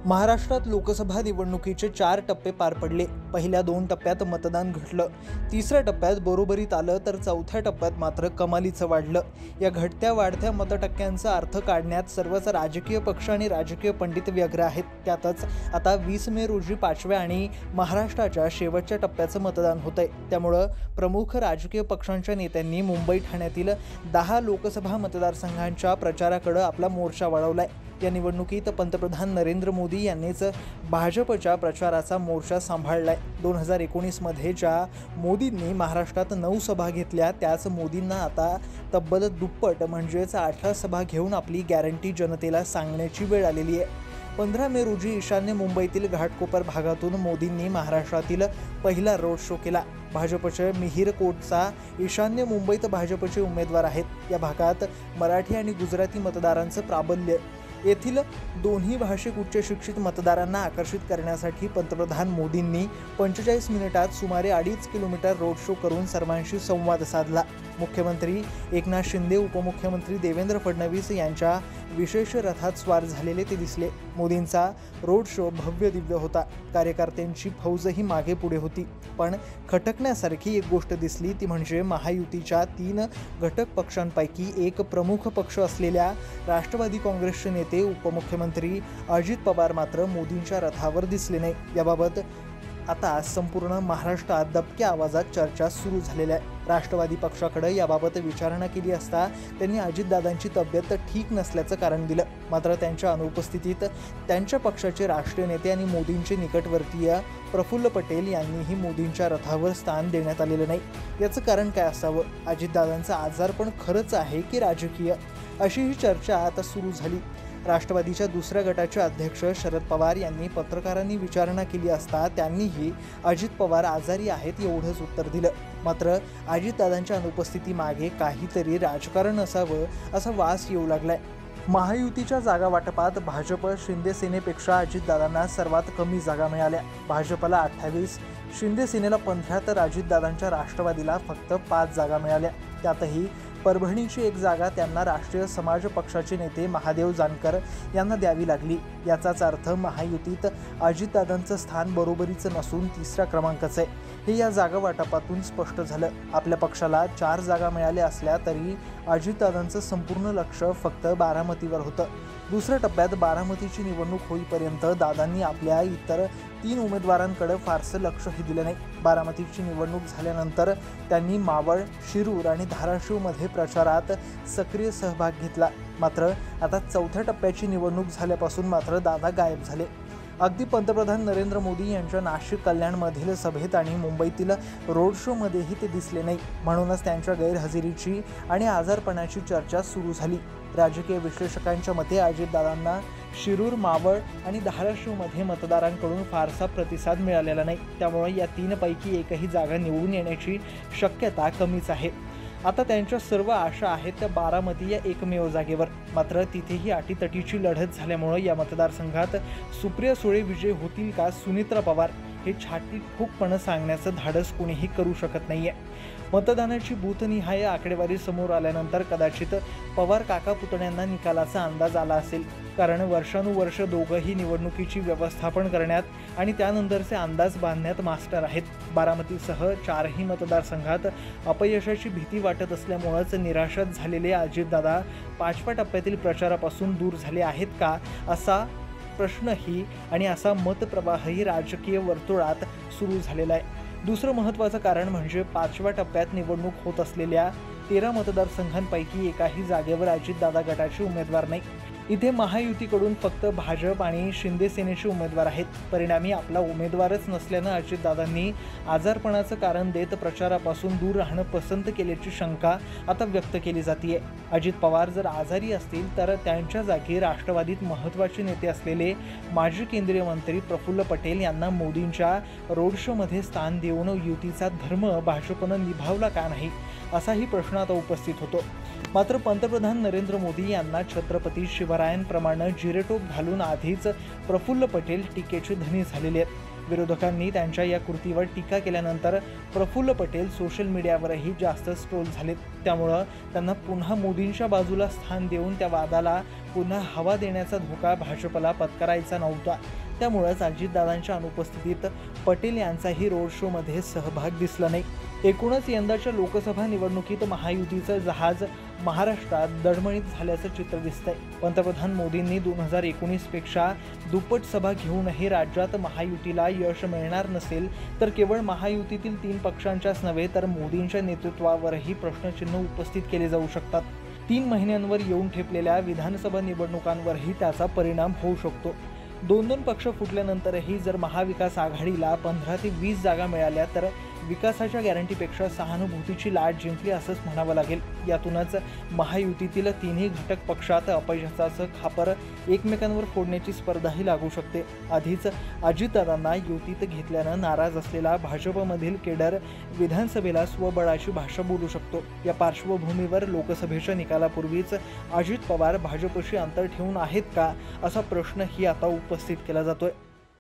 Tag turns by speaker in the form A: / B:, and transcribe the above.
A: महाराष्ट्रात लोकसभा निवडणुकीचे 4 टप्पे पार पडले। पहिल्या 2 टप्प्यात मतदान घटलं, तिसऱ्या टप्प्यात बरोबरीत आलं, तर चौथ्या टप्प्यात मात्र कमालीचं वाढलं। या घटत्या वाढत्या मतटक्क्यांचा अर्थ काढण्यात सर्वच राजकीय पक्ष आणि राजकीय पंडित व्यग्र आहेत। त्यातच आता 20 मे रोजी 5व्या आणि महाराष्ट्राच्या शेवटच्या टप्प्याचं मतदान होतंय। त्यामुळे प्रमुख राजकीय पक्षांच्या नेत्यांनी मुंबई ठाण्यातील 10 लोकसभा मतदारसंघांच्या प्रचाराकडे आपला मोर्चा वळवलाय। या निवडणुकीत पंतप्रधान नरेंद्र मोदी यांनीच भाजपच्या प्रचाराचा मोर्चा सांभाळलाय। 2019 मध्ये ज्या मोदींनी महाराष्ट्रात 9 सभा घेतल्या, त्याच मोदींना आता तब्बल दुप्पट म्हणजेच 18 सभा घेऊन आपली गॅरंटी जनतेला सांगण्याची वेळ आलेली आहे। 15 मे रोजी ईशान्य मुंबईतील घाटकोपर भागातून मोदींनी महाराष्ट्रातील पहिला रोड शो केला। भाजपचे मिहीर कोटचा ईशान्य मुंबईत भाजपचे उमेदवार आहेत। या भागात मराठी आणि गुजराती मतदारांचं प्राबल्य। येथील दोन्ही भाषिक उच्च शिक्षित मतदारांना आकर्षित करण्यासाठी पंतप्रधान मोदींनी 45 मिनिटात सुमारे 2.5 किलोमीटर रोड शो करून सर्वांशी संवाद साधला। मुख्यमंत्री एकनाथ शिंदे, उपमुख्यमंत्री देवेंद्र फडणवीस यांच्या विशेष रथात स्वार झालेले ते दिसले। मोदींचा रोड शो भव्य दिव्य होता। कार्यकर्त्यांची फौजही मागे पुढे होती। पण खटकण्यासारखी एक गोष्ट दिसली, ती म्हणजे महायुतीच्या 3 घटक पक्षांपैकी एक प्रमुख पक्ष असलेल्या राष्ट्रवादी काँग्रेसचे नेते उपमुख्यमंत्री अजित पवार मात्र मोदींच्या रथावर दिसले नाही। याबाबत आता संपूर्ण महाराष्ट्रात दबक्या आवाजात चर्चा सुरू झालेल्या आहे। राष्ट्रवादी पक्षाकडे याबाबत विचारणा केली असता त्यांनी अजितदादांची तब्येत ठीक नसल्याचं कारण दिलं। मात्र त्यांच्या अनुपस्थितीत त्यांच्या पक्षाचे राष्ट्रीय नेते आणि मोदींचे निकटवर्तीय प्रफुल्ल पटेल यांनीही मोदींच्या रथावर स्थान देण्यात आलेलं नाही। याचं कारण काय असावं? अजितदादांचा आजारपण खरंच आहे की राजकीय? अशी ही चर्चा आता सुरू झाली। राष्ट्रवादीच्या दुसऱ्या गटाचे अध्यक्ष शरद पवार यांनी पत्रकारांनी विचारणा केली असता त्यांनीही अजित पवार आजारी आहेत एवढंच उत्तर दिलं। मात्र अजितदादांच्या अनुपस्थितीमागे काहीतरी राजकारण असावं असा वास येऊ लागलाय। महायुतीच्या जागा वाटपात भाजप शिंदे सेनेपेक्षा अजितदादांना सर्वात कमी जागा मिळाल्या। भाजपला 28, शिंदे सेनेला 15 तर अजितदादांच्या राष्ट्रवादीला फक्त 5 जागा मिळाल्या। त्यातही परभणीची एक जागा त्यांना राष्ट्रीय समाज पक्षाचे नेते महादेव जानकर यांना द्यावी लागली। याचाच अर्थ महायुतीत अजितदादांचं स्थान बरोबरीचं नसून 3ऱ्या क्रमांकाचं आहे, हे या जागा वाटपातून स्पष्ट झालं। आपल्या पक्षाला 4 जागा मिळाल्या असल्या तरी अजितदादांचं संपूर्ण लक्ष फक्त बारामतीवर होतं। दुसऱ्या टप्प्यात बारामतीची निवडणूक होईपर्यंत दादांनी आपल्या इतर 3 उमेदवारांकडे फारसं लक्षही दिलं नाही। बारामतीची निवडणूक झाल्यानंतर त्यांनी मावळ, शिरूर आणि धाराशिवमध्ये प्रचारात सक्रिय सहभाग घेतला। मात्र आता चौथ्या टप्प्याची निवडणूक झाल्यापासून मात्र दादा गायब झाले। अगदी पंतप्रधान नरेंद्र मोदी यांच्या नाशिक कल्याणमधील सभेत आणि मुंबईतील रोड शोमध्येही ते दिसले नाही। म्हणूनच त्यांच्या गैरहजेरीची आणि आजारपणाची चर्चा सुरू झाली। राजकीय विश्लेषकांच्या मते अजितदादांना शिरूर, मावळ आणि धाराशिवमध्ये मतदारांकडून फारसा प्रतिसाद मिळालेला नाही। त्यामुळे या 3 पैकी एकही जागा निवडून येण्याची शक्यता कमीच आहे। आता त्यांच्या सर्व आशा आहेत त्या बारामती या एकमेव जागेवर। मात्र तिथेही अटीतटीची लढत झाल्यामुळे या मतदारसंघात सुप्रिया सुळे विजय होतील का सुनेत्रा पवार हे छाती ठोकपणे सांगण्याचं धाडस कोणीही करू शकत नाहीये। मतदानाची बूथनिहाय आकडेवारी समोर आल्यानंतर कदाचित पवार काका पुतण्यांना निकालाचा अंदाज आला असेल। कारण वर्षानुवर्ष दोघंही निवडणुकीची व्यवस्थापन करण्यात आणि त्यानंतरचे अंदाज बांधण्यात मास्टर आहेत। बारामतीसह 4ही मतदारसंघात अपयशाची भीती वाटत असल्यामुळेच निराशात झालेले अजितदादा 5व्या टप्प्यातील प्रचारापासून दूर झाले आहेत का, असा प्रश्नही आणि असा मतप्रवाहही राजकीय वर्तुळात सुरू झालेला आहे। दुसरं महत्त्वाचं कारण म्हणजे 5व्या टप्प्यात निवडणूक होत असलेल्या 13 मतदारसंघांपैकी एकाही जागेवर अजितदादा गटाचे उमेदवार नाही। इथे महायुतीकडून फक्त भाजप आणि शिंदे सेनेचे उमेदवार आहेत। परिणामी आपला उमेदवारच नसल्यानं अजितदादांनी आजारपणाचं कारण देत प्रचारापासून दूर राहणं पसंत केल्याची शंका आता व्यक्त केली जाते। अजित पवार जर आजारी असतील तर त्यांच्या जागी राष्ट्रवादीत महत्त्वाचे नेते असलेले माजी केंद्रीय मंत्री प्रफुल्ल पटेल यांना मोदींच्या रोड शोमध्ये स्थान देऊन युतीचा धर्म भाजपनं निभावला का नाही, असाही प्रश्न आता उपस्थित होतो। मात्र पंतप्रधान नरेंद्र मोदी यांना छत्रपती शिवरायांप्रमाणे जिरेटोप घालून आधीच प्रफुल्ल पटेल टीकेचे धनी झालेले आहेत। विरोधकांनी त्यांच्या या कृतीवर टीका केल्यानंतर प्रफुल्ल पटेल सोशल मीडियावरही जास्त ट्रोल झालेत। त्यामुळं त्यांना पुन्हा मोदींच्या बाजूला स्थान देऊन त्या वादाला पुन्हा हवा देण्याचा धोका भाजपला पत्करायचा नव्हता। त्यामुळेच अजितदादांच्या अनुपस्थितीत पटेल यांचाही रोड शोमध्ये सहभाग दिसला नाही। एकूणच यंदाच्या लोकसभा निवडणुकीत महायुतीचं जहाज महाराष्ट्रात दडमणीत झाल्याचं चित्र दिसतंय। पंतप्रधान मोदींनी 2019 पेक्षा दुप्पट सभा घेऊनही राज्यात महायुतीला यश मिळणार नसेल तर केवळ महायुतीतील 3 पक्षांच्याच नव्हे तर मोदींच्या नेतृत्वावरही प्रश्नचिन्ह उपस्थित केले जाऊ शकतात। 3 महिन्यांवर येऊन ठेपलेल्या विधानसभा निवडणुकांवरही त्याचा परिणाम होऊ शकतो। 2 पक्ष फुटल्यानंतरही जर महाविकास आघाडीला 15 ते 20 जागा मिळाल्या तर विकासाच्या गॅरंटीपेक्षा सहानुभूतीची लाट जिंकली असंच म्हणावं लागेल। यातूनच महायुतीतील 3ही घटक पक्षात अपयशाचं खापर एकमेकांवर फोडण्याची स्पर्धाही लागू शकते। आधीच अजितदादांना युतीत घेतल्यानं नाराज असलेला भाजपमधील केडर विधानसभेला स्वबळाची भाषा बोलू शकतो। या पार्श्वभूमीवर लोकसभेच्या निकालापूर्वीच अजित पवार भाजपशी अंतर ठेवून आहेत का असा प्रश्नही आता उपस्थित केला जातोय।